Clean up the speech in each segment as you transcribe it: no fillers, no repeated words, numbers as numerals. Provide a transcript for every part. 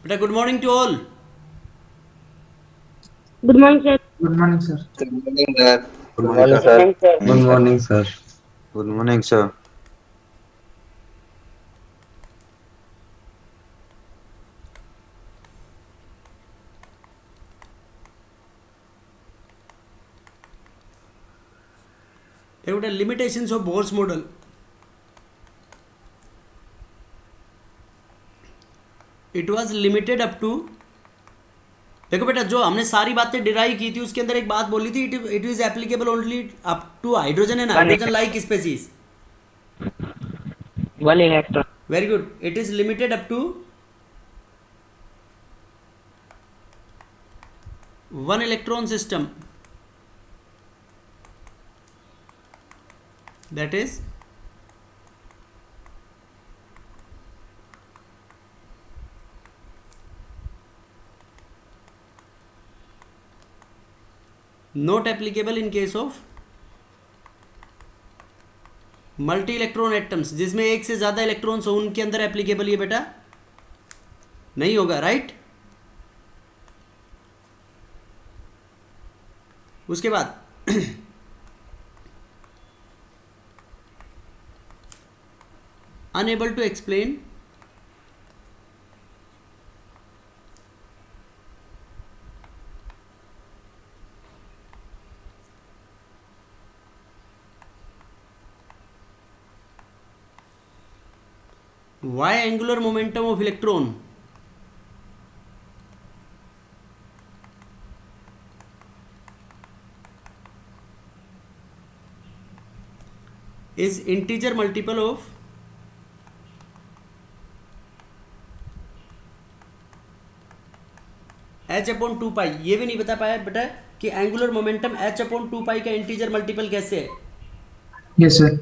बेटा good morning to all. Good morning sir. Good morning sir. Good morning, sir. Good Good morning, morning, sir. sir. Good morning, sir. Good morning, sir. देखो बेटा limitations of Bohr's model. It was limited up to, देखो बेटा जो हमने सारी बातें derive की थी उसके अंदर एक बात बोली थी, it is applicable only up to hydrogen and one hydrogen like species. One electron. Very good. It is limited up to one electron system, that is not applicable in case of multi electron atoms, जिसमें एक से ज्यादा electrons हो उनके अंदर applicable ये बेटा नहीं होगा, राइट। उसके बाद unable to explain why angular momentum of electron is integer multiple of h upon 2 pi. ये भी नहीं बता पाया बेटा कि angular momentum h upon 2 pi का इंटीजर मल्टीपल कैसे है। Yes sir.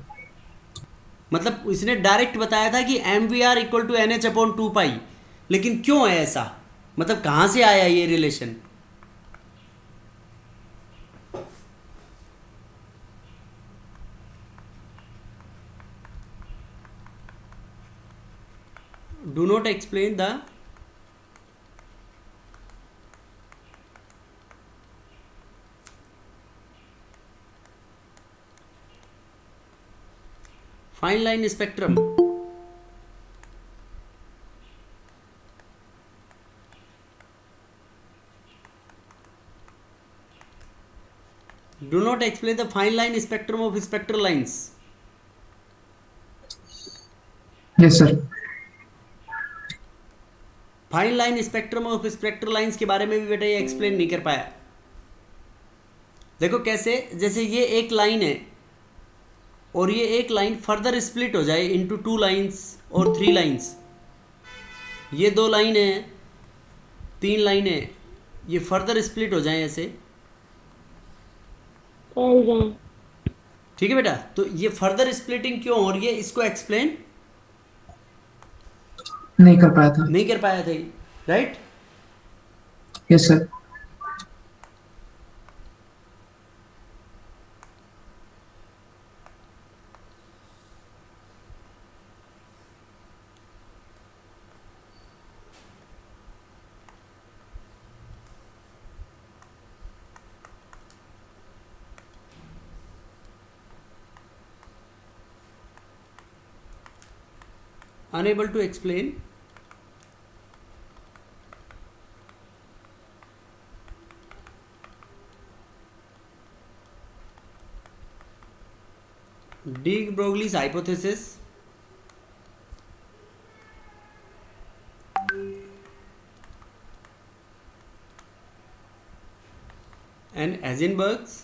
मतलब इसने डायरेक्ट बताया था कि m we are equal to n h upon 2 pi, लेकिन क्यों है ऐसा, मतलब कहां से आया ये relation. Do not explain the fine line spectrum do not explain the fine line spectrum of spectral lines। Yes sir. Fine line spectrum of spectral lines के बारे में भी बेटा ये एक्सप्लेन नहीं कर पाया। देखो कैसे, जैसे ये एक लाइन है और ये एक लाइन फर्दर स्प्लिट हो जाए इनटू 2 लाइंस और 3 लाइंस, ये 2 लाइन है 3 लाइन है, ये फर्दर स्प्लिट हो जाए ऐसे, ठीक है बेटा। तो ये फर्दर स्प्लिटिंग क्यों हो रही है, इसको एक्सप्लेन नहीं कर पाया था। नहीं कर पाया था, right. Yes sir. unable to explain de Broglie's hypothesis and Heisenberg's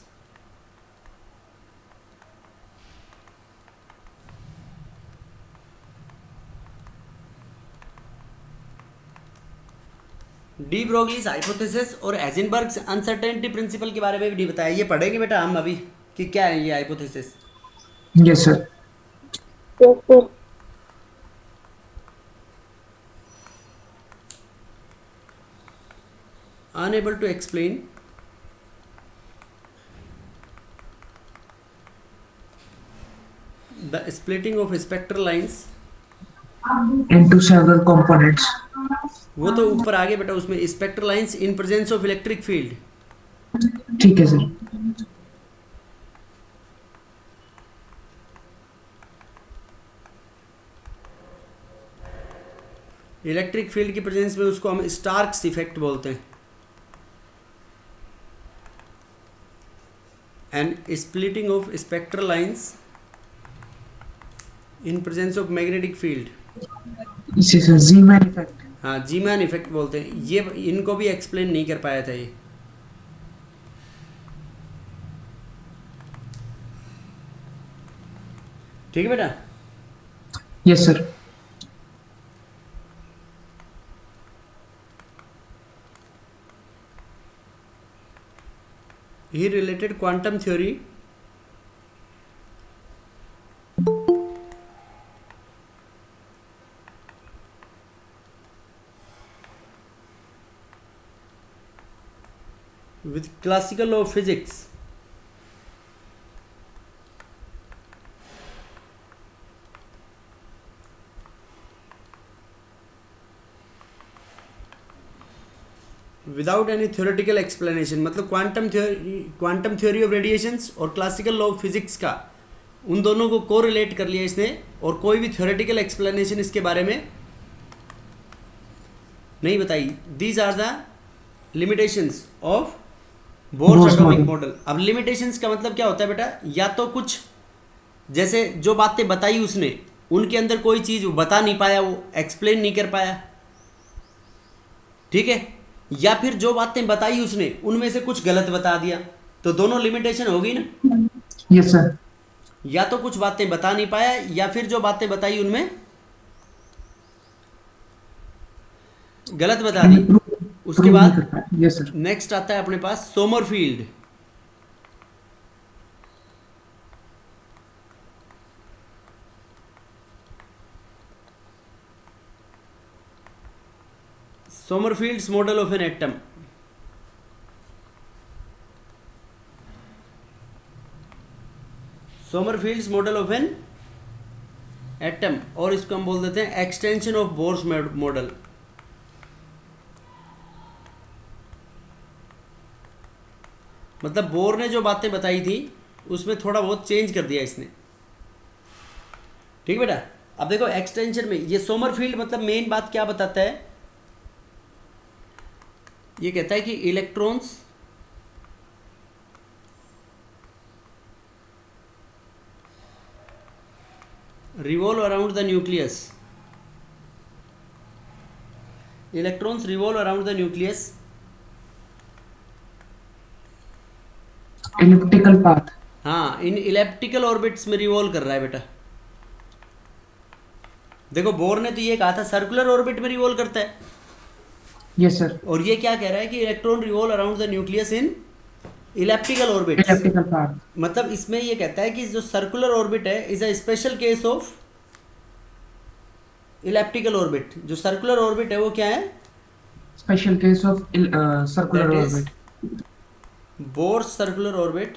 D Broglie's hypothesis और हेजनबर्ग्स अनसर्टेनिटी प्रिंसिपल के बारे में भी नहीं बताया। ये पढ़ेंगे बेटा हम अभी कि क्या है ये hypothesis. Yes sir. unable to explain the splitting of spectral lines into several components वो तो ऊपर आगे बेटा, उसमें spectral lines in presence of electric field. ठीक है सर। इलेक्ट्रिक फील्ड की प्रेजेंस में उसको हम स्टार्क्स इफेक्ट बोलते हैं। And splitting of spectral lines in presence of magnetic field. इसी सर जी मैन इफेक्ट। हाँ, जीमैन इफेक्ट बोलते हैं। ये इनको भी एक्सप्लेन नहीं कर पाया था ये। ठीक है बेटा। Yes sir. He related quantum theory with classical law of physics. Without any theoretical explanation, मतलब क्वांटम थ्योरी ऑफ रेडिएशंस और क्लासिकल लॉ ऑफ फिजिक्स का, उन दोनों को कोरिलेट कर लिया इसने, और कोई भी थ्योरेटिकल एक्सप्लेनेशन इसके बारे में नहीं बताई। These are the limitations of Bohr's Bohr's atomic model। Model. अब लिमिटेशंस का मतलब क्या होता है बेटा, या तो कुछ जैसे जो बातें बताई उसने, उनके अंदर कोई चीज़ वो बता नहीं पाया, वो एक्सप्लेन नहीं कर पाया, ठीक है, या फिर जो बातें बताई उसने उनमें से कुछ गलत बता दिया, तो दोनों लिमिटेशन हो गई ना। Yes sir. या तो कुछ बातें बता नहीं पाया, या फिर जो बातें बताई उनमें गलत बता दी। उसके प्रूव नहीं कर बाद पाया। Yes sir. नेक्स्ट आता है अपने पास Sommerfeld. Sommerfeld's model of an atom. Sommerfeld's model of an atom, और इसको हम बोल देते हैं एक्सटेंशन ऑफ बोर्स मॉडल। मतलब बोर ने जो बातें बताई थी उसमें थोड़ा बहुत चेंज कर दिया इसने। ठीक बेटा। अब देखो एक्सटेंशन में ये सोमरफील्ड मतलब मेन बात क्या बताता है, ये कहता है कि electrons revolve around the nucleus. Electrons revolve around the nucleus elliptical path. हाँ, इन इलेप्टिकल ऑर्बिट्स में रिवॉल्व कर रहा है बेटा। देखो बोर ने तो ये कहा था सर्कुलर ऑर्बिट में रिवॉल्व करता है, यस सर। और ये क्या कह रहा है कि electron revolve around the nucleus in elliptical orbits. Elliptical path. मतलब इसमें ये कहता है कि जो सर्कुलर ऑर्बिट है is a special case of elliptical orbit. जो सर्कुलर ऑर्बिट है वो क्या है, special case of circular that is orbit. Bohr's circular orbit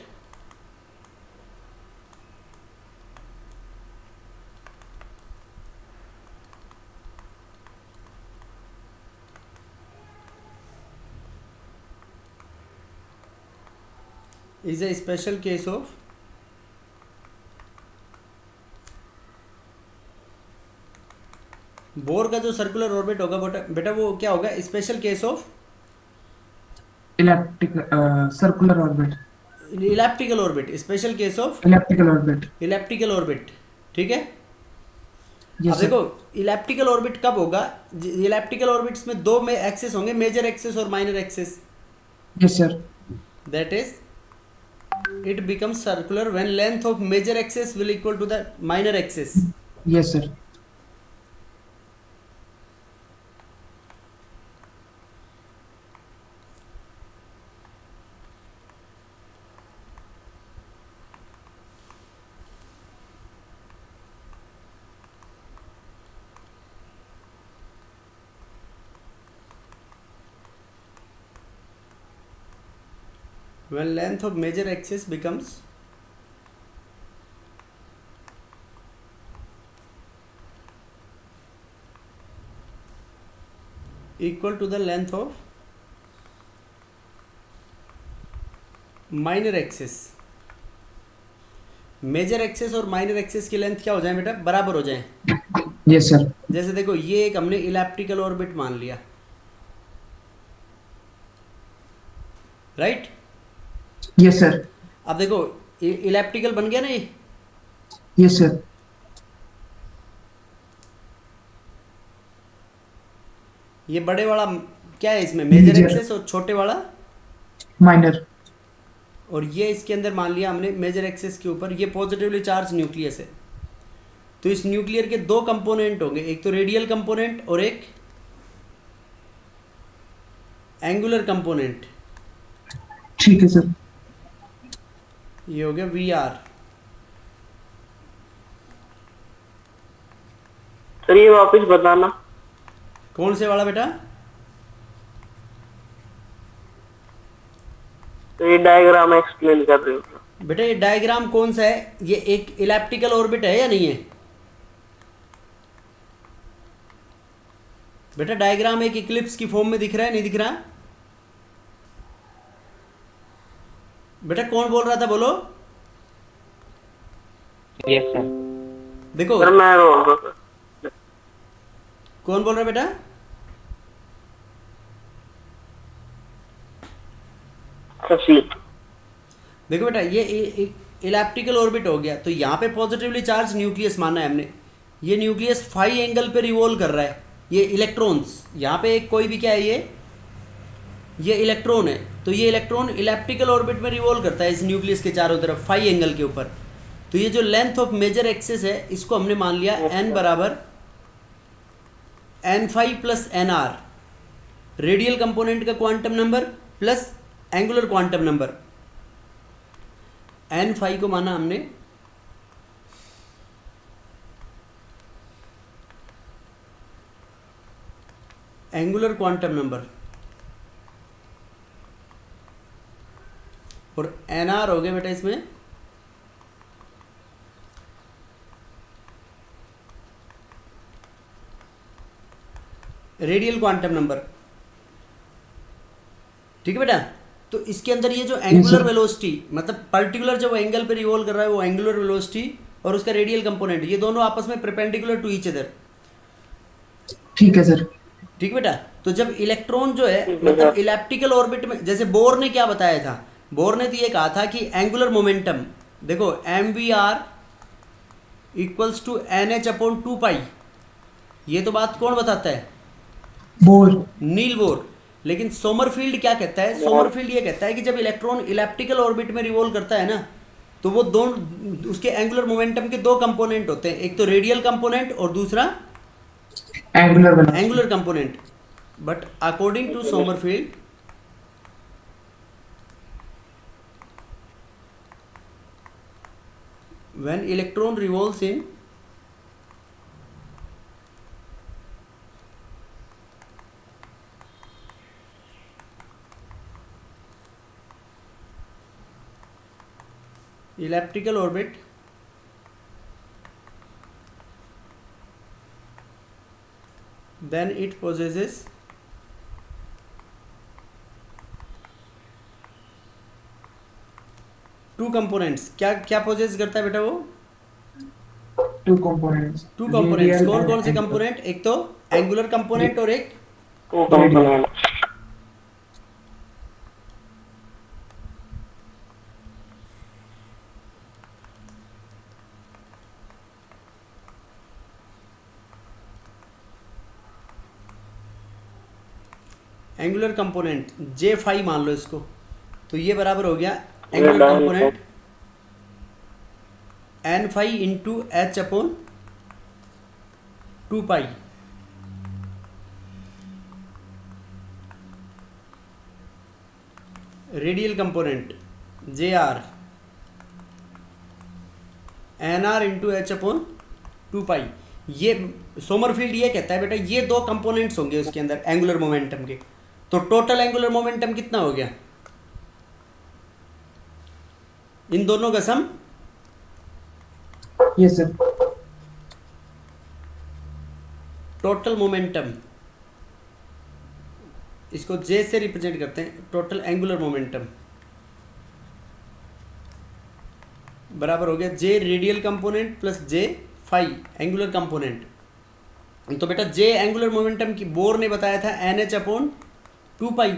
is a special case of Bohr का जो सर्कुलर ऑर्बिट होगा बेटा वो क्या होगा, special case of elliptical circular orbit. Elliptical orbit, special case of elliptical orbit. Elliptical orbit. ठीक है। अब यस देखो सर। इलेप्टिकल ऑर्बिट कब होगा, इलेप्टिकल ऑर्बिट्स में दो में एक्सेस होंगे, मेजर एक्सेस और minor axes. Yes sir. That is it becomes circular when length of major axis will equal to the minor axis. यस सर। When length of major axis becomes equal to the length of minor axis. Major axis और minor axis की length क्या हो जाए बेटा, बराबर हो जाए। Yes sir. जैसे देखो ये एक हमने इलेप्टिकल ऑर्बिट मान लिया, राइट। Yes sir. अब देखो इलेप्टिकल बन गया ना ये। Yes sir. ये बड़े वाला क्या है इसमें, मेजर Major. एक्सिस, और छोटे वाला, माइनर। और ये इसके अंदर मान लिया हमने मेजर एक्सिस के ऊपर ये पॉजिटिवली चार्ज न्यूक्लियस है। तो इस न्यूक्लियर के दो कंपोनेंट होंगे, एक तो रेडियल कंपोनेंट और एक एंगुलर कंपोनेंट। ठीक है सर। ये हो गया वी आर। सर ये वापस बताना। कौन से वाला बेटा? तो ये डायग्राम एक्सप्लेन कर रहे हो। बेटा ये डायग्राम कौन सा है, ये एक इलेप्टिकल ऑर्बिट है या नहीं है? बेटा डायग्राम एक इक्लिप्स की फॉर्म में दिख रहा है, नहीं दिख रहा? बेटा कौन बोल रहा था, बोलो। Yes sir. देखो सर मैं बोल रहा हूँ सर। कौन बोल रहा है बेटा? शशि। देखो बेटा ये इलेप्टिकल ऑर्बिट हो गया, तो यहाँ पे पॉजिटिवली चार्ज न्यूक्लियस माना है हमने। ये न्यूक्लियस फाई एंगल पे रिवॉल्व कर रहा है। ये इलेक्ट्रॉन्स यहाँ पे एक कोई भी क्या है, ये इलेक्ट्रॉन है। तो ये इलेक्ट्रॉन इलेप्टिकल ऑर्बिट में रिवॉल्व करता है इस न्यूक्लियस के चारों तरफ फाई एंगल के ऊपर। तो ये जो लेंथ ऑफ मेजर एक्सिस है इसको हमने मान लिया n बराबर n phi plus n r, radial component का quantum number plus angular quantum number. n phi को माना हमने एंगुलर क्वांटम नंबर, और एन आर हो गया बेटा इसमें रेडियल क्वांटम नंबर। ठीक है बेटा। तो इसके अंदर ये जो एंगुलर वेलोसिटी, मतलब पर्टिकुलर जो एंगल पे रिवॉल्व कर रहा है वो एंगुलर वेलोसिटी, और उसका रेडियल कंपोनेंट, ये दोनों आपस में परपेंडिकुलर टू ईच अदर। ठीक है सर। ठीक बेटा। तो जब इलेक्ट्रॉन जो है मतलब इलेप्टिकल ऑर्बिट में, जैसे बोर ने क्या बताया था, बोर ने तो ये कहा था कि एंगुलर मोमेंटम देखो m we are equals to n h upon 2 pi. ये तो बात कौन बताता है? बोर। Niels Bohr. लेकिन सोमरफील्ड क्या कहता है? सोमरफील्ड ये कहता है कि जब इलेक्ट्रॉन इलेप्टिकल ऑर्बिट में रिवॉल्व करता है ना, तो वो दोनों उसके एंगुलर मोमेंटम के दो कंपोनेंट होते हैं, एक तो रेडियल कंपोनेंट और दूसरा angular component. But according to Sommerfeld, when electron revolves in elliptical orbit, then it possesses two components. क्या क्या पोजेस करता है बेटा वो? Two components. Two components. कौन कौन से कंपोनेंट? एक तो एंगुलर कंपोनेंट और एक component. Angular component j phi मान लो इसको। तो ये बराबर हो गया angular component n phi into h upon 2 pi. Radial component j r n r into h upon 2 pi. ये सोमरफील्ड ये कहता है बेटा ये दो कंपोनेंट्स होंगे उसके अंदर एंगुलर मोमेंटम के। तो टोटल एंगुलर मोमेंटम कितना हो गया इन दोनों का sum? Yes sir. Total momentum इसको जे से रिप्रेजेंट करते हैं, टोटल एंगुलर मोमेंटम बराबर हो गया जे रेडियल कंपोनेंट प्लस जे फाई एंगुलर कंपोनेंट। तो बेटा जे एंगुलर मोमेंटम की बोर ने बताया था एन एच अपॉन 2 पाई,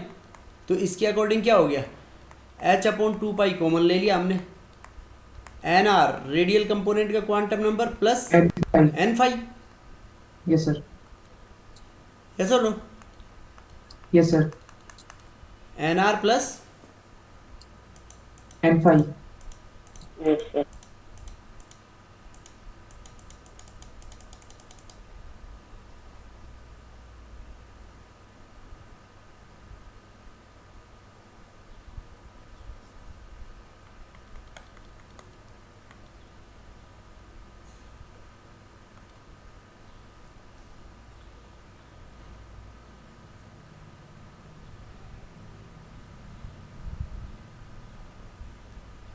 तो इसके अकॉर्डिंग क्या हो गया, एच अपॉन 2 पाई कॉमन ले लिया हमने, एन आर रेडियल कंपोनेंट का quantum number plus N5. N phi, Yes, sir. Yes और no, Yes, sir. N r plus N5. Yes, sir.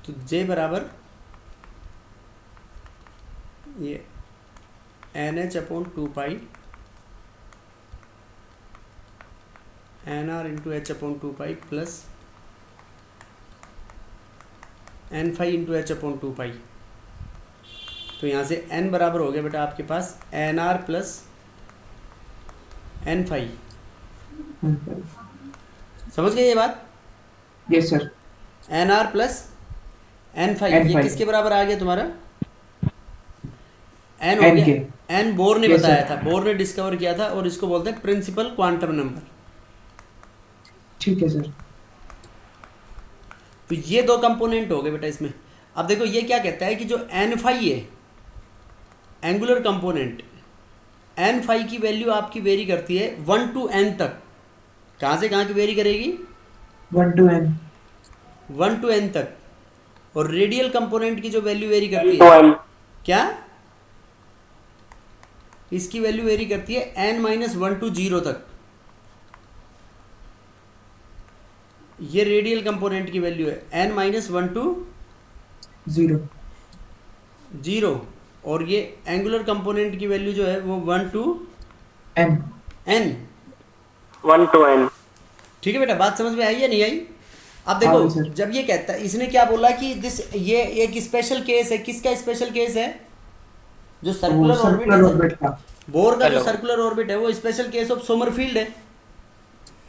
तो जे बराबर ये n h upon 2 pi n r into h upon 2 pi plus n phi into h upon 2 pi. तो यहाँ से n बराबर हो गया बेटा आपके पास n r plus n phi. N5. समझ गए ये बात, Yes, sir. N r plus n phi, ये N5. किसके बराबर आ गया तुम्हारा, एन हो N गया, के। एन बोर ने Yes, बताया sir. था, बोर ने डिस्कवर किया था, और इसको बोलते हैं प्रिंसिपल क्वांटम नंबर। ठीक है सर। तो ये दो कंपोनेंट हो गए बेटा इसमें। अब देखो ये क्या कहता है कि जो एन फाई है एंगुलर कंपोनेंट, एन फाई की वैल्यू आपकी वेरी करती है 1 to n तक। कहाँ से कहाँ की वेरी करेगी, 1 to N. 1 to n तक। और रेडियल कंपोनेंट की जो वैल्यू वेरी करती तो है N. क्या, इसकी वैल्यू वेरी करती है n-1 to 0 तक। ये रेडियल कंपोनेंट की वैल्यू है n-1 to 0. 0, और ये एंगुलर कंपोनेंट की वैल्यू जो है वो 1 to N. n। 1 to N. ठीक है बेटा, बात समझ में आई या नहीं आई। अब हाँ देखो सर। जब ये कहता है, इसने क्या बोला कि ये एक स्पेशल केस है, किसका स्पेशल केस है, जो सर्कुलर सर्कुलर ऑर्बिट ऑर्बिट का। बोर का जो Hello. सर्कुलर ऑर्बिट है वो स्पेशल केस ऑफ सोमरफील्ड है।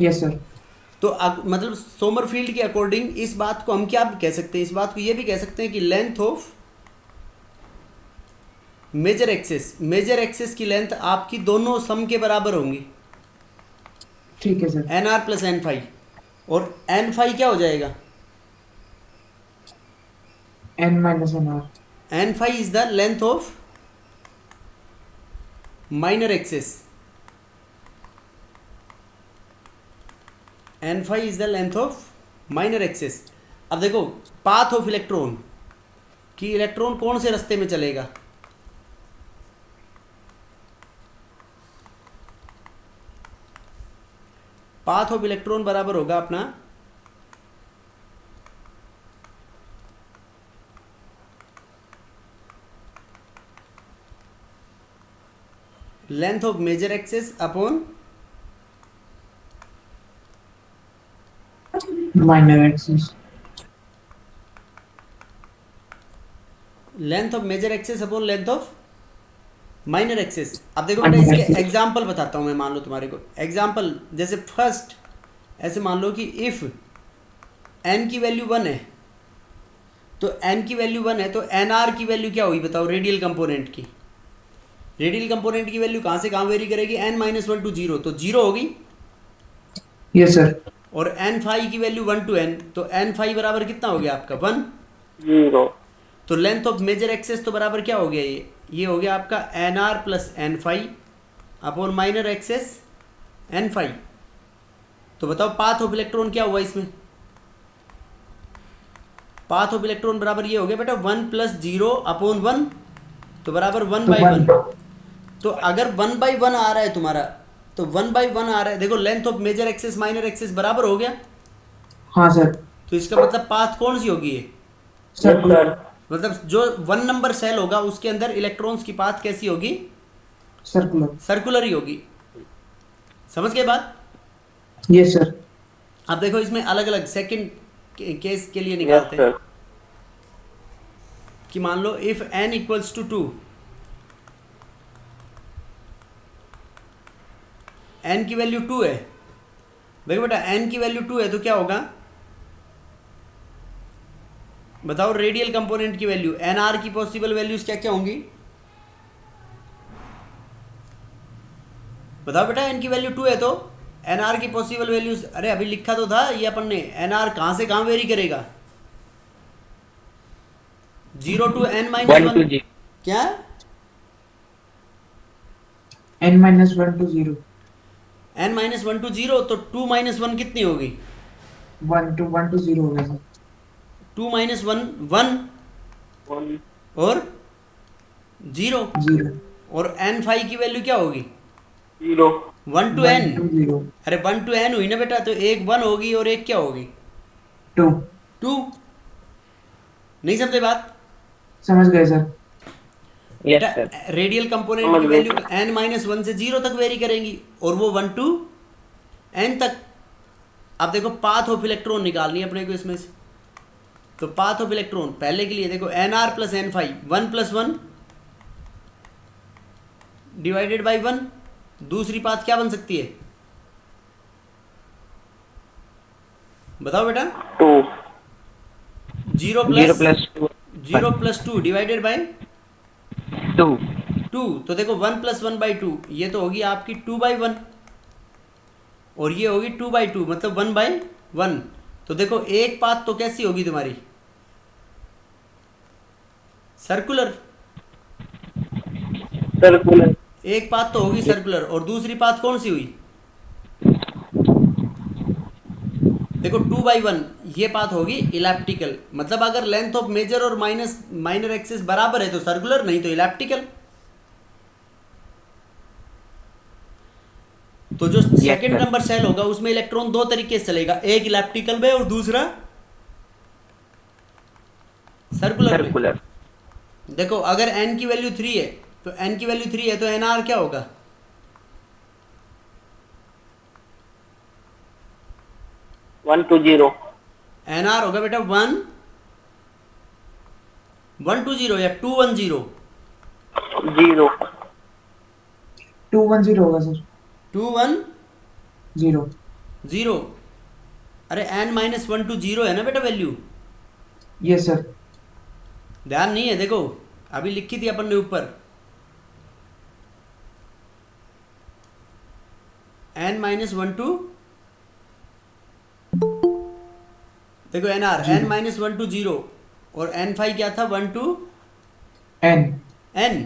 Yes sir. तो मतलब सोमरफील्ड के अकॉर्डिंग इस बात को हम क्या कह सकते हैं, इस बात को ये भी कह सकते हैं कि लेंथ ऑफ मेजर एक्सेस की लेंथ आपकी दोनों सम के बराबर होंगी, ठीक है sir. N r plus n phi. और एन फाई क्या हो जाएगा, N minus NR. N phi is the length of minor axis, n phi is the length of minor axis. अब देखो पाथ ऑफ इलेक्ट्रॉन कि इलेक्ट्रॉन कौन से रास्ते में चलेगा, पाथ ऑफ इलेक्ट्रॉन बराबर होगा अपना length of major axis upon Minor axis. Length of major axis upon length of minor axis. अब देखो बेटा Minor इसके axis. एग्जाम्पल बताता हूँ मैं, मान लो तुम्हारे को एग्जाम्पल, जैसे फर्स्ट ऐसे मान लो कि इफ n की वैल्यू 1 है, तो n की वैल्यू 1 है तो nr की वैल्यू क्या हुई बताओ, रेडियल कंपोनेंट की। रेडियल कंपोनेंट की वैल्यू कहाँ से कहाँ वेरी करेगी, n-1 to 0, तो 0 होगी। Yes sir. और n फाई की वैल्यू 1 to n, तो n फाई बराबर कितना हो गया आपका 1। 0. तो लेंथ ऑफ मेजर एक्सेस तो बराबर क्या हो गया, ये हो गया आपका n r plus n phi upon minor axis n phi. तो बताओ पाथ ऑफ इलेक्ट्रॉन क्या हुआ इसमें, पाथ ऑफ इलेक्ट्रॉन बराबर ये हो गया बेटा 1 + 0 अपॉन 1, तो बराबर 1/1। तो अगर 1/1 आ रहा है तुम्हारा, तो 1/1 आ रहा है, देखो length of major axis minor axis बराबर हो गया। हाँ सर। तो इसका मतलब पाथ कौन सी होगी ये, सर्कुलर। मतलब जो 1 नंबर सेल होगा उसके अंदर इलेक्ट्रॉन्स की पाथ कैसी होगी, सर्कुलर। सर्कुलर ही होगी। समझ गए बात। Yes, sir. अब देखो इसमें अलग अलग सेकंड केस के लिए Yes, निकालते हैं sir. कि मान लो if n equals to 2, n की वैल्यू 2 है। देखो बेटा n की वैल्यू 2 है तो क्या होगा, बताओ रेडियल कंपोनेंट की वैल्यू, एन आर की पॉसिबल वैल्यूज क्या क्या होंगी, बताओ बेटा। n की वैल्यू 2 है तो एन आर की पॉसिबल वैल्यूज, अरे अभी लिखा तो था ये अपन ने, एन आर कहाँ से कहाँ वेरी करेगा, 0 to n minus 1 one, to 0. क्या N minus 1 to 0. n minus 1 to 0, तो 2 माइनस 1 कितनी होगी, 1 to 0 होगा सर. 2 माइनस 1 1 1 और 0, 0. और n फाइव की वैल्यू क्या होगी, 0. 1 टू 1 n, to 0. अरे 1 टू n हुई ना बेटा, तो एक 1 होगी और एक क्या होगी 2. 2। नहीं समझे बात समझ गए सर. Yes, बेटा sir. रेडियल कंपोनेंट समझ की गए वैल्यू n माइनस 1 से 0 तक वेरी करेंगी, और वो 1 टू n तक। अब देखो पाथ ऑफ इलेक्ट्रॉन निकालनी है अपने को इसमें से, तो पाथ ऑफ इलेक्ट्रॉन पहले के लिए देखो n r plus n phi, 1 plus 1 divided by 1, दूसरी पाथ क्या बन सकती है, बताओ बेटा। 2. 0 0 plus plus 2. 0 plus 2 divided by 2. 2, तो देखो 1 प्लस 1 बाई 2, ये तो होगी आपकी 2 बाई 1, और ये होगी 2 बाई 2, मतलब 1 बाई 1। तो देखो एक पाथ तो कैसी होगी तुम्हारी, सर्कुलर, Circular. एक पाथ तो होगी सर्कुलर, और दूसरी पाथ कौन सी हुई, देखो 2 बाई 1, ये पाथ होगी इलेप्टिकल, मतलब अगर लेंथ ऑफ मेजर और माइनर एक्सिस बराबर है तो सर्कुलर, नहीं तो इलेप्टिकल। तो जो सेकंड sir. नंबर सेल होगा उसमें इलेक्ट्रॉन दो तरीके से चलेगा, एक इलेप्टिकल में और दूसरा सर्कुलर में। Circular. देखो अगर n की वैल्यू 3 है, तो n की वैल्यू 3 है तो nr क्या होगा, One to 0. nr होगा बेटा 1 1 टू 0 या 2 1 0, 0. 2 1 0 होगा सर. 2 1 0. 0, अरे n माइनस 1 टू 0 है ना बेटा वैल्यू, Yes, sir. ध्यान नहीं है, देखो अभी लिखी थी अपन ने ऊपर, n माइनस 1 टू, देखो n r n minus 1 to 0, और n फाइव क्या था 1 टू N. n,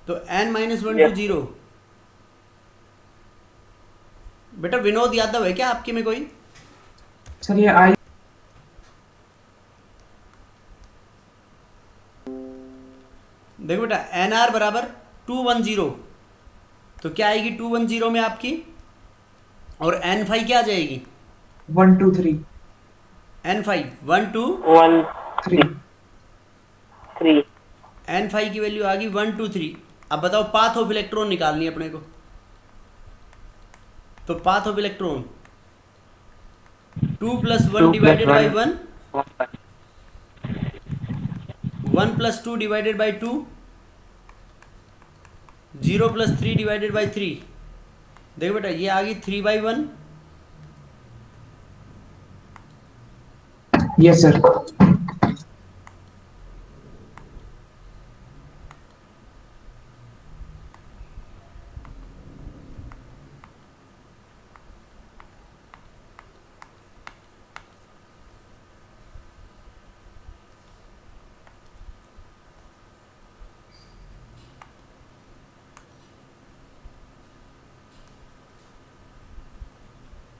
तो n माइनस 1 टू 0। बेटा विनोद यादव है क्या आपके में कोई, सर ये I. देखो बेटा एन आर बराबर 210, तो क्या आएगी 210 में आपकी, और n फाइव क्या आ जाएगी 1 2 3. n phi 1 to 1 3. 3. n phi की वैल्यू आ गई 1 2 3। अब बताओ पाथ ऑफ इलेक्ट्रॉन निकालनी है अपने को, तो path of electron 2 plus 1 2 divided plus by 1. 1, 1 plus 2 divided by 2, 0 plus 3 divided by 3। देखो बेटा ये आ गई 3 बाई 1, Yes, sir.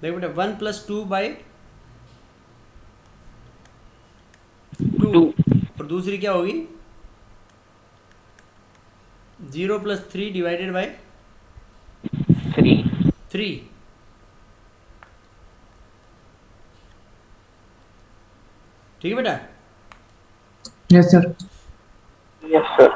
देखो बेटा 1 प्लस 2 बाई 2, 2. और दूसरी क्या होगी 0 प्लस 3 डिवाइडेड बाई 3. 3। ठीक है बेटा। Yes, sir. Yes, sir.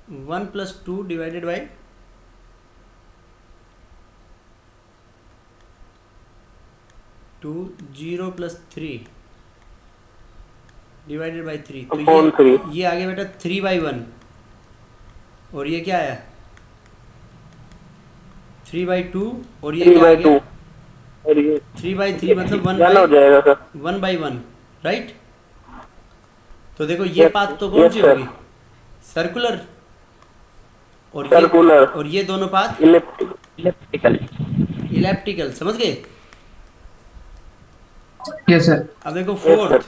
1 plus 2 divided by 2, 0 plus 3 divided by 3, तो अपॉन 3। ये आ गया बेटा 3/1, और ये क्या आया 3/2, और ये क्या आ 3/2 गया और ये 3/3, मतलब डन हो जाएगा सर। 1/1, राइट। तो देखो ये Yes, पाथ तो कौन yes, सी sir. होगी, सर्कुलर, और सर्कुलर, और ये दोनों पाथ इलेप्टिक, Elliptical. इलेप्टिकल, समझ गए। Yes, sir. अब देखो Yes, sir. Fourth,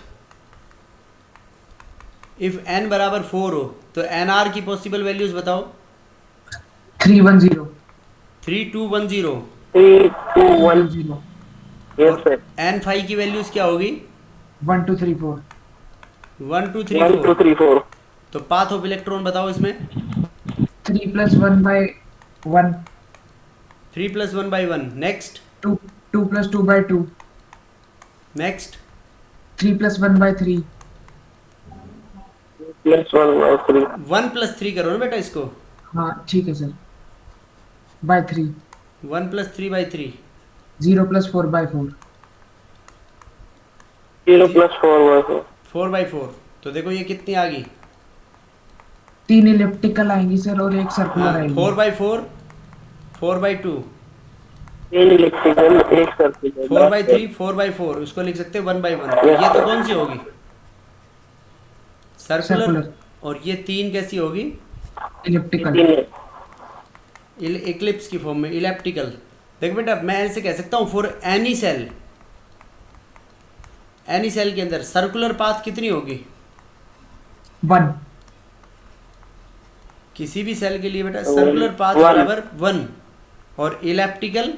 if n बराबर 4 हो तो nr की पॉसिबल वैल्यूज बताओ। 310. 3 2 1 0, 3 2 1। 310. यस और सर। n5 की वैल्यूज क्या होगी 1 2 3 4. 1 2 3 1 2 4। 3 4। तो पाथ ऑफ इलेक्ट्रॉन बताओ इसमें। 3 plus 1 by 1. 3 + 1/1, next 2 plus 2 by 2. Next 3 plus 1 by 3. +1/3। 1 + 3 करो ना बेटा इसको, हाँ ठीक है सर. By 3. 1 + 3/3, 0 plus 4 by 4. 0 + 4/4। 4/4। तो देखो ये कितनी आ गई, 3 इलेप्टिकल आएंगी सर और एक सर्कुलर आएगी. 4/4, 4/2, 3 इलेक्ट्रिकल, एक सर्कुलर। 4/3, 4/4, उसको लिख सकते हैं 1/1। तो ये तो कौन सी होगी, सर्कुलर। सर्कुलर. और ये 3 कैसी होगी, इलेप्टिकल. इक्लिप्स की फॉर्म में, इलेप्टिकल। देख बेटा मैं ऐसे कह सकता हूँ for any shell, any shell के अंदर सर्कुलर पाथ कितनी होगी, 1. किसी भी सेल के लिए बेटा One. Circular path One. बराबर 1, और इलेप्टिकल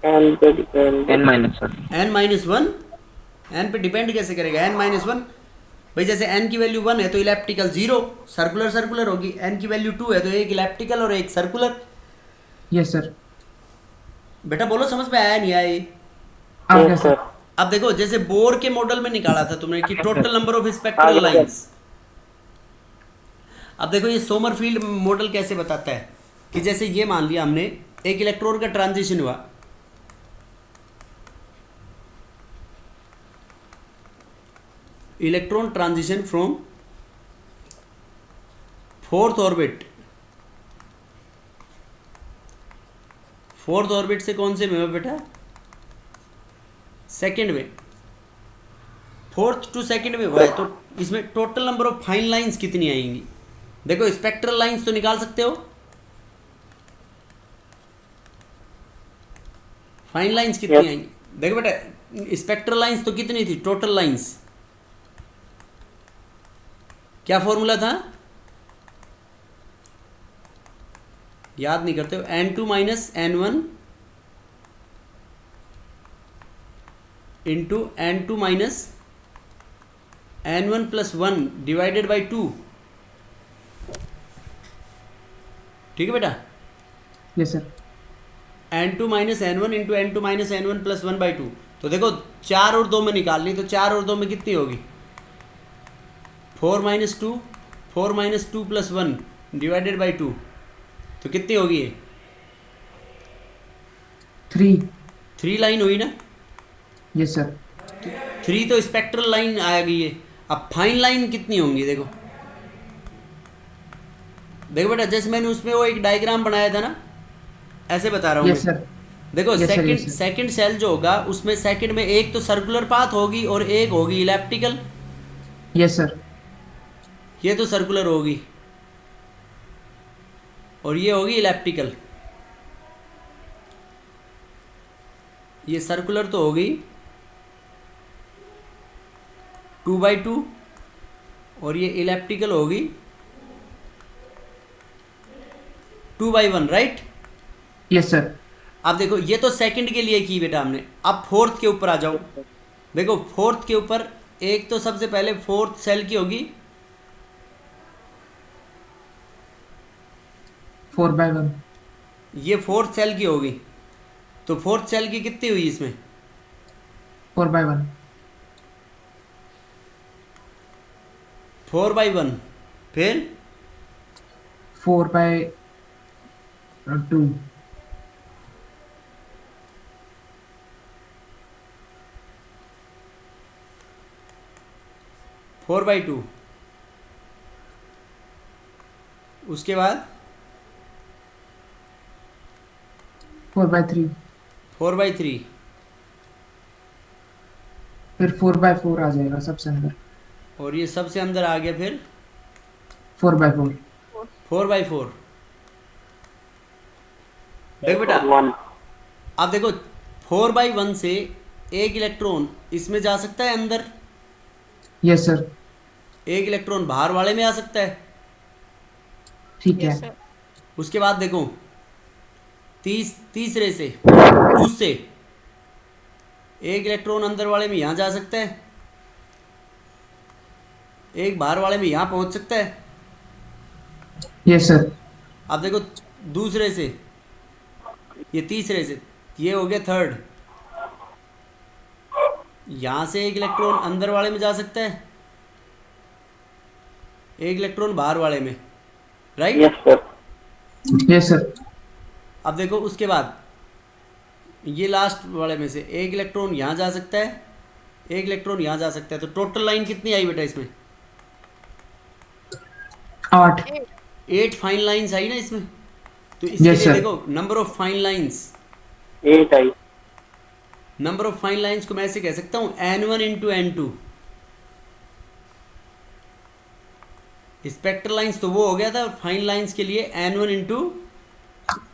एन पे डिपेंड। N-1. n-1। n पे डिपेंड कैसे करेगा, n-1 भाई, जैसे n की वैल्यू 1 है तो इलेप्टिकल 0, सर्कुलर सर्कुलर होगी। n की वैल्यू 2 है तो एक इलेप्टिकल और एक सर्कुलर। Yes sir. बेटा बोलो समझ में आया नहीं आया ये? आ गया यस सर. सर। अब देखो जैसे बोर के मॉडल में निकाला था तुमने कि टोटल नंबर ऑफ आ स्पेक्ट्रल गया। लाइंस। अब देखो ये सोमरफील्ड मॉडल कैसे बताता है कि जैसे ये मान लिया हमने एक इलेक्ट्रॉन का ट्रांजिशन हुआ, electron transition from fourth orbit, fourth orbit से कौन से में हुआ बेटा, सेकंड में, फोर्थ टू सेकंड में हुआ है। तो इसमें total number of fine lines कितनी आएंगी, देखो स्पेक्ट्रल लाइंस तो निकाल सकते हो, फाइन लाइंस कितनी Yes. आएंगी। देखो बेटा स्पेक्ट्रल लाइंस तो कितनी थी, टोटल लाइंस क्या फॉर्मूला था, याद नहीं करते हो, n2 - n1 into n2 - n1 + 1 divided by 2। ठीक है बेटा, yes sir. n2 - n1 into n2 - n1 + 1/2। तो देखो 4 और 2 में निकालनी, तो 4 और 2 में कितनी होगी, 4 - 2, 4 - 2 + 1 डिवाइडेड बाई 2। तो कितनी होगी ये, 3. 3 लाइन हुई ना। Yes sir. 3 तो स्पेक्ट्रल लाइन आ गई है। अब फाइन लाइन कितनी होंगी, देखो देखो बेटा जैसे मैंने उसमें वो एक डायग्राम बनाया था ना, ऐसे बता रहा हूँ यस मैं। सर. देखो Yes, sir, second yes, sir. Second shell जो होगा उसमें सेकंड में एक तो सर्कुलर पाथ होगी और एक होगी इलेप्टिकल। Yes sir. ये तो सर्कुलर होगी और ये होगी इलेप्टिकल। ये सर्कुलर तो होगी 2/2 और ये इलेप्टिकल होगी 2/1, राइट। Yes sir. अब देखो ये तो सेकंड के लिए की बेटा हमने, अब फोर्थ के ऊपर आ जाओ। देखो फोर्थ के ऊपर एक तो सबसे पहले फोर्थ सेल की होगी 4/1. ये फोर्थ सेल की होगी, तो फोर्थ सेल की कितनी हुई इसमें, 4/1. 4/1 फिर 4/2 4/2 उसके बाद 4/3 4/3 फिर 4/4 आ जाएगा सबसे अंदर। और ये सबसे अंदर आ गया फिर 4/4 4/4। देखो बेटा, और 1. अब देखो 4/1 से एक इलेक्ट्रॉन इसमें जा सकता है अंदर, यस सर। एक इलेक्ट्रॉन बाहर वाले में आ सकता है। ठीक है। उसके बाद देखो तीसरे से मतलब 2 से एक इलेक्ट्रॉन अंदर वाले में यहाँ जा सकता है, एक बाहर वाले में यहाँ पहुँच सकता है। Yes sir. अब देखो दूसरे से, ये तीसरे से, ये हो गया थर्ड, यहाँ से एक इलेक्ट्रॉन अंदर वाले में जा सकता है, एक इलेक्ट्रॉन बाहर वाले में, right. Yes, sir. Yes sir. अब देखो उसके बाद ये लास्ट वाले में से एक इलेक्ट्रॉन यहाँ जा सकता है, एक इलेक्ट्रॉन यहाँ जा सकता है। तो टोटल लाइन कितनी आई बेटा इसमें? 8। 8 फाइन लाइंस आई ना इसमें। तो इसके Yes, लिए sir. देखो number of fine lines, 8 I. Number of fine lines को मैं ऐसे कह सकता हूँ n1 into n2। Spectral lines तो वो हो गया था, फाइन लाइंस के लिए n1 इंटू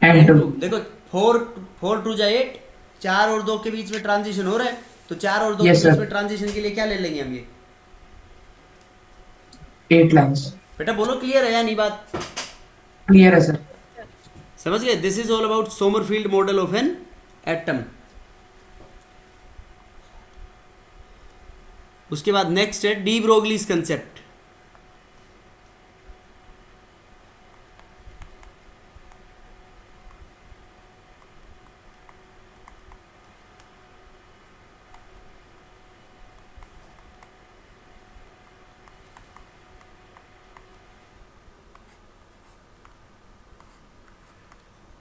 N2 देखो 4 2 जा 8, 4 और 2 के बीच में ट्रांजिशन हो रहा है, तो 4 और 2 Yes, के बीच sir. में ट्रांजिशन के लिए क्या ले लेंगे हम? ये 8 लाइंस। बेटा बोलो क्लियर है या नहीं बात? क्लियर है सर। समझ गए? This is all about Sommerfeld model of an atom. उसके बाद नेक्स्ट है डी ब्रोगलीज कंसेप्ट।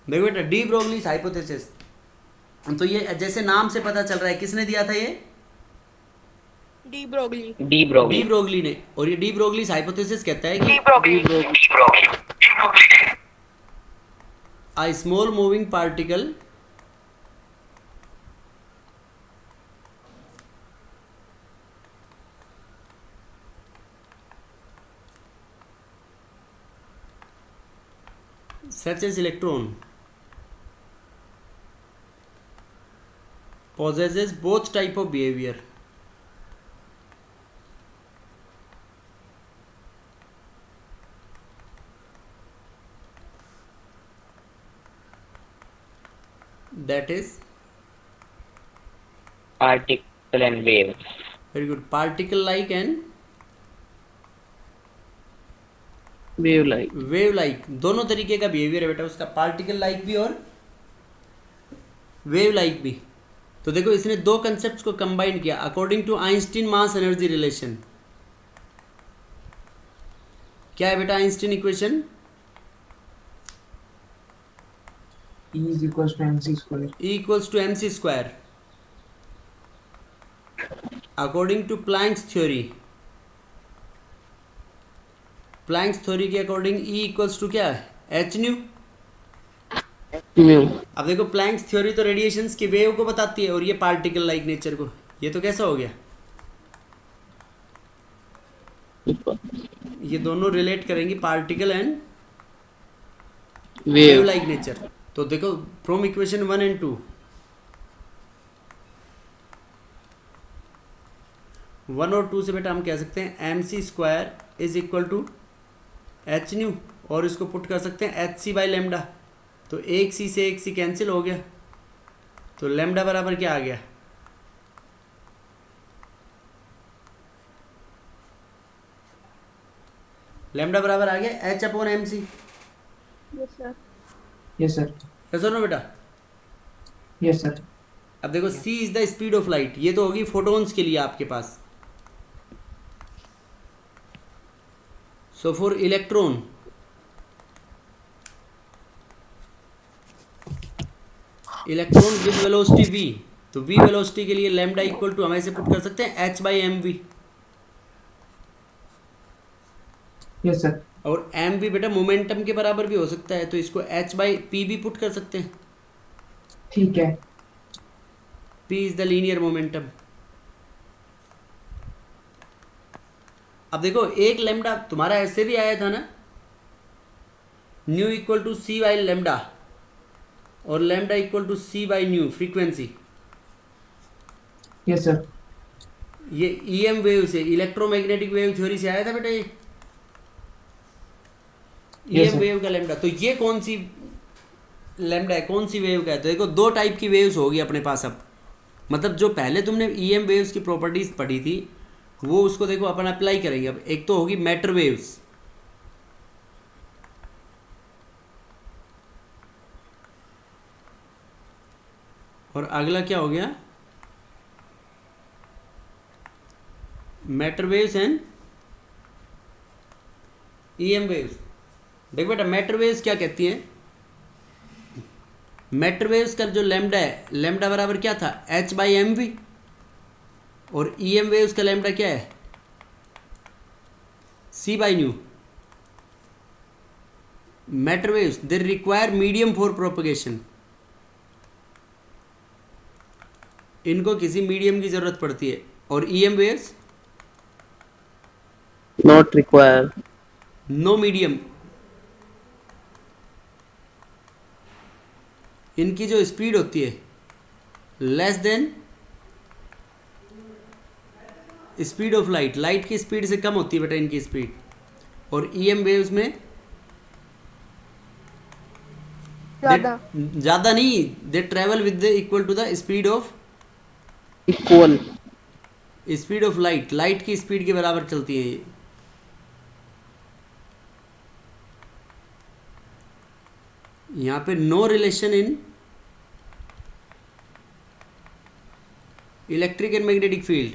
देखो बेटा, डी ब्रोगलीज हाइपोथेसिस, तो ये जैसे नाम से पता चल रहा है, किसने दिया था ये? De Broglie. डी ब्रोगली ने। और ये डी ब्रोगलीज हाइपोथेसिस कहता है कि a small moving particle such as electron possesses both type of behavior. That is particle and wave. very good. Particle like and Wave like. Wave like, दोनों तरीके का behaviour है बेटा उसका, पार्टिकल लाइक भी और वेव लाइक भी। तो देखो इसने दो कंसेप्ट्स को कंबाइन किया according to Einstein mass energy relation. क्या है बेटा Einstein equation? E is equals to mc square. E equals to mc square. According to Planck's theory, Planck's theory के अकॉर्डिंग E इक्वल्स टू क्या है? H nu. Mu. अब देखो Planck's theory तो radiations की वेव को बताती है और ये पार्टिकल लाइक नेचर को, ये तो कैसा हो गया? ये दोनों रिलेट करेंगे particle and wave like nature. तो देखो फ्रॉम इक्वेशन 1 and 2, 1 और 2 से बेटा हम कह सकते हैं mc square is equal to h nu, और इसको पुट कर सकते हैं एच सी बाई लेमडा। तो एक सी से एक सी कैंसिल हो गया, तो लेमडा बराबर क्या आ गया? लेमडा बराबर आ गया h upon m c. Yes sir. कैसा ना बेटा? Yes sir. अब देखो c is the speed of light, ये तो होगी फोटोन्स के लिए आपके पास। So for electron, with velocity v, तो v वेलोसिटी के लिए लैम्डा इक्वल टू हम ऐसे पुट कर सकते हैं h by m v, yes sir. और एम वी बेटा मोमेंटम के बराबर भी हो सकता है, तो इसको h बाई पी भी पुट कर सकते हैं। ठीक है। p is the linear momentum. अब देखो एक लैम्डा तुम्हारा ऐसे भी आया था ना, nu equal to c by lambda, और lambda equal to c by nu frequency. Yes sir. ये ईएम वेव से, इलेक्ट्रोमैग्नेटिक वेव थ्योरी से आया था बेटा ये Yes, ईएम sir. वेव का लैम्डा। तो ये कौन सी लैम्डा है, कौन सी वेव का है? तो देखो दो टाइप की वेव्स होगी अपने पास अब। मतलब जो पहले तुमने ईएम वेव्स की प्रॉपर्टीज पढ़ी थी वो उसको देखो अपन अप्लाई करेंगे अब। एक तो होगी मैटर वेव्स, और अगला क्या हो गया, matter waves and EM waves. देखो बेटा मैटर वेव्स क्या कहती हैं, मैटर वेव्स का जो लैम्डा है, लैम्डा बराबर क्या था h बाई एम वी, और ईएम वेव्स का लैम्डा क्या है c by nu. Matter waves they require medium for propagation, इनको किसी मीडियम की जरूरत पड़ती है। और EM waves Not required. No medium, इनकी जो स्पीड होती है less than speed of light, light की स्पीड से कम होती है बेटा इनकी स्पीड। और ईएम वेव्स में ज़्यादा। ज़्यादा नहीं, they travel with the equal to the speed of Equal. Light, light की स्पीड के बराबर चलती है ये। यहाँ पे no relation in electric and magnetic field,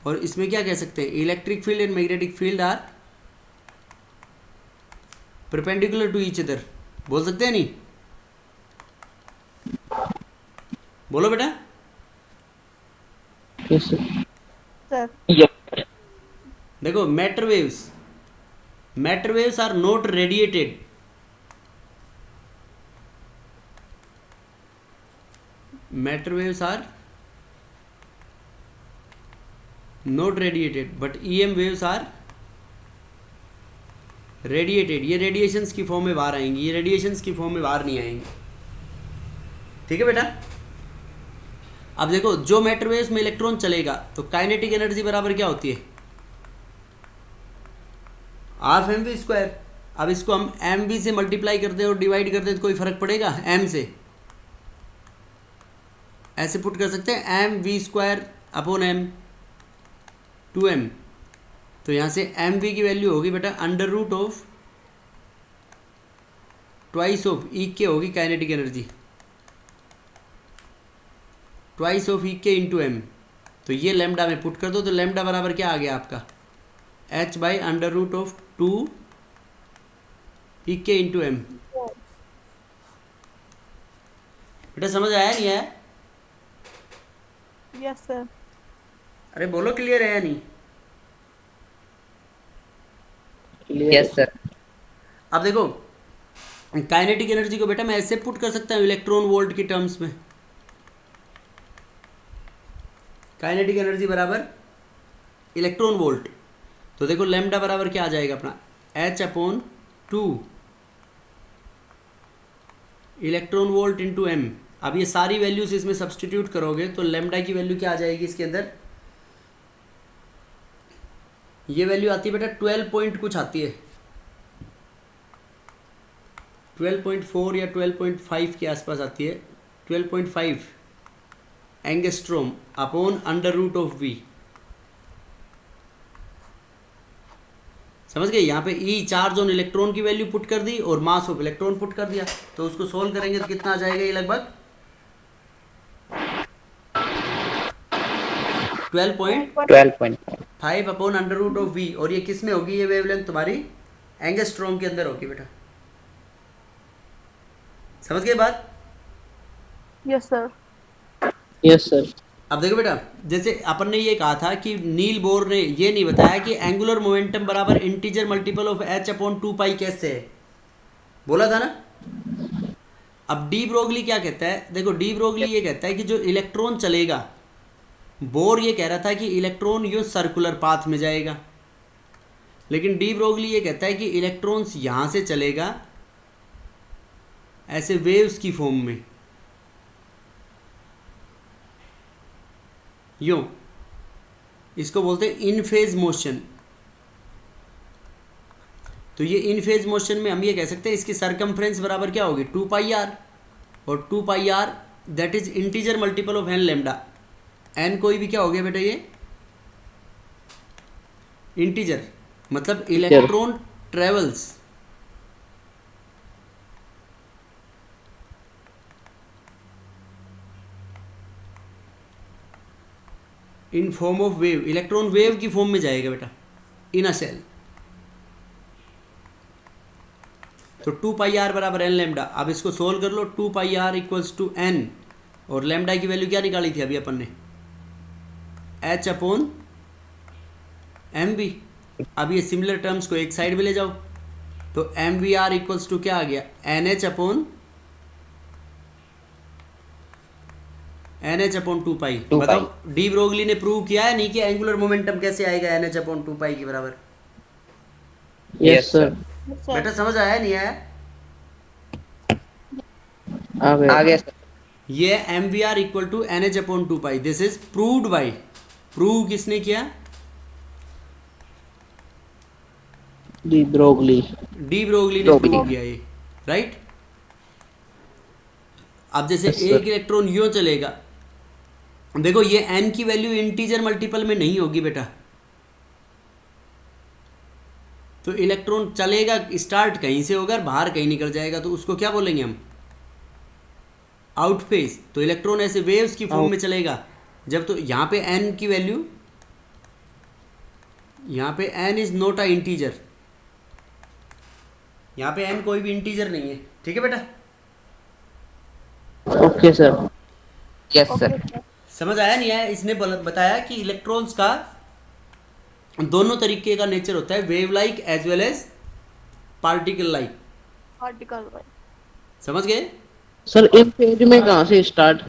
और इसमें क्या कह सकते हैं, electric field and magnetic field are perpendicular to each other. बोल सकते हैं नहीं? बोलो बेटा। Yes, sir. Sir Yes. देखो matter waves are not radiated, matter waves are not radiated but EM waves are radiated. ये रेडिएशंस की फॉर्म में बाहर आएंगी, ये रेडिएशंस की फॉर्म में बाहर नहीं आएंगी। ठीक है बेटा। अब देखो जो मैटर वेव्स में इलेक्ट्रॉन चलेगा तो काइनेटिक एनर्जी बराबर क्या होती है, हाफ एम वी स्क्वायर। अब इसको हम एम वी से मल्टीप्लाई कर दें और डिवाइड कर दें तो कोई फर्क पड़ेगा? एम से ऐसे पुट कर सकते हैं, m v square upon m 2m। तो यहाँ से एम वी की वैल्यू होगी बेटा under root of twice of E K होगी kinetic energy, twice of E के इंटू एम। तो ये लैम्डा में पुट कर दो तो लैम्डा बराबर क्या आ गया आपका, h by under root of 2 E के इंटू एम। बेटा समझ आया नहीं आया? Yes sir. अरे बोलो क्लियर है या नहीं? Yes, sir. अब देखो काइनेटिक एनर्जी को बेटा मैं ऐसे पुट कर सकता हूँ इलेक्ट्रॉन वोल्ट की टर्म्स में। काइनेटिक एनर्जी बराबर इलेक्ट्रॉन वोल्ट। तो देखो लैम्डा बराबर क्या आ जाएगा अपना, h upon 2 electron volt into M. अब ये सारी वैल्यूज इसमें सब्सटीट्यूट करोगे तो लैम्डा की वैल्यू क्या आ जाएगी इसके अंदर, ये वैल्यू आती है बेटा 12 पॉइंट कुछ आती है, 12.4 या 12.5 के आसपास आती है, 12.5 angstrom upon under root of V. समझ गए? यहाँ पे ई चार्ज ऑन इलेक्ट्रॉन की वैल्यू पुट कर दी और मास ऑफ इलेक्ट्रॉन पुट कर दिया, तो उसको सोल्व करेंगे तो कितना आ जाएगा, ये लगभग 12.5 12.5 upon under root of V, और ये किस में होगी ये वेवलेंथ तुम्हारी एंगस्ट्रॉम के अंदर होगी बेटा। समझ गए बात? Yes sir. Yes, sir. अब देखो बेटा, जैसे अपन ने ये कहा था कि नील बोर ने ये नहीं बताया कि एंगुलर मोमेंटम बराबर integer multiple of h upon 2 पाई कैसे है, बोला था ना। अब डी ब्रोगली क्या कहता है, देखो डी ब्रोगली ये कहता है कि जो इलेक्ट्रॉन चलेगा, बोर ये कह रहा था कि इलेक्ट्रॉन यो सर्कुलर पाथ में जाएगा, लेकिन डी ब्रोगली ये कहता है कि इलेक्ट्रॉन्स यहाँ से चलेगा ऐसे वेव्स की फॉर्म में, यूं, इसको बोलते हैं इन फेज मोशन। तो ये इन फेज मोशन में हम ये कह सकते हैं इसकी सरकमफ्रेंस बराबर क्या होगी 2 पाई r, और 2 पाई r that is integer multiple of n lambda. n कोई भी क्या हो गया बेटा, ये इंटीजर, मतलब electron travels in form of wave, electron wave की फॉर्म में जाएगा बेटा इन अ सेल। तो 2 पाई r बराबर n लैम्डा। अब इसको सोल्व कर लो, 2 पाई r इक्वल्स टू n, और लैम्डा की वैल्यू क्या निकाली थी अभी अपन ने, h अपॉन एम वी। अब ये सिमिलर टर्म्स को एक साइड में ले जाओ, तो M we are equals to क्या आ गया, एन एच अपॉन 2 पाई। 2 बताओ डी ब्रोगली ने प्रूव किया है नहीं कि एंगुलर मोमेंटम कैसे आएगा NH अपॉन 2 पाई के बराबर। Yes, sir. Yes, sir. बेटा समझ आया नहीं आया? आ आ गया सर। ये M we are equal to NH upon 2 पाई, this is proved by, prove किसने किया, De Broglie. डी ब्रोगली ने प्रूव किया ये, राइट। अब जैसे Yes, sir. एक इलेक्ट्रॉन यूं चलेगा, देखो ये n की वैल्यू इंटीजर मल्टीपल में नहीं होगी बेटा, तो इलेक्ट्रॉन चलेगा, स्टार्ट कहीं से होगा बाहर कहीं निकल जाएगा, तो उसको क्या बोलेंगे हम, आउट फेज। तो इलेक्ट्रॉन ऐसे वेव्स की फॉर्म में चलेगा जब, तो यहाँ पे n की वैल्यू, यहाँ पे n is not a integer, यहाँ पे n कोई भी इंटीजर नहीं है, ठीक है बेटा। Okay, sir. Yes Okay, sir. sir. समझ आया नहीं आया? इसने बताया कि इलेक्ट्रॉन्स का दोनों तरीके का नेचर होता है, wave like as well as particle like. Article 1. समझ गए? Sir, इन फेज में कहाँ से स्टार्ट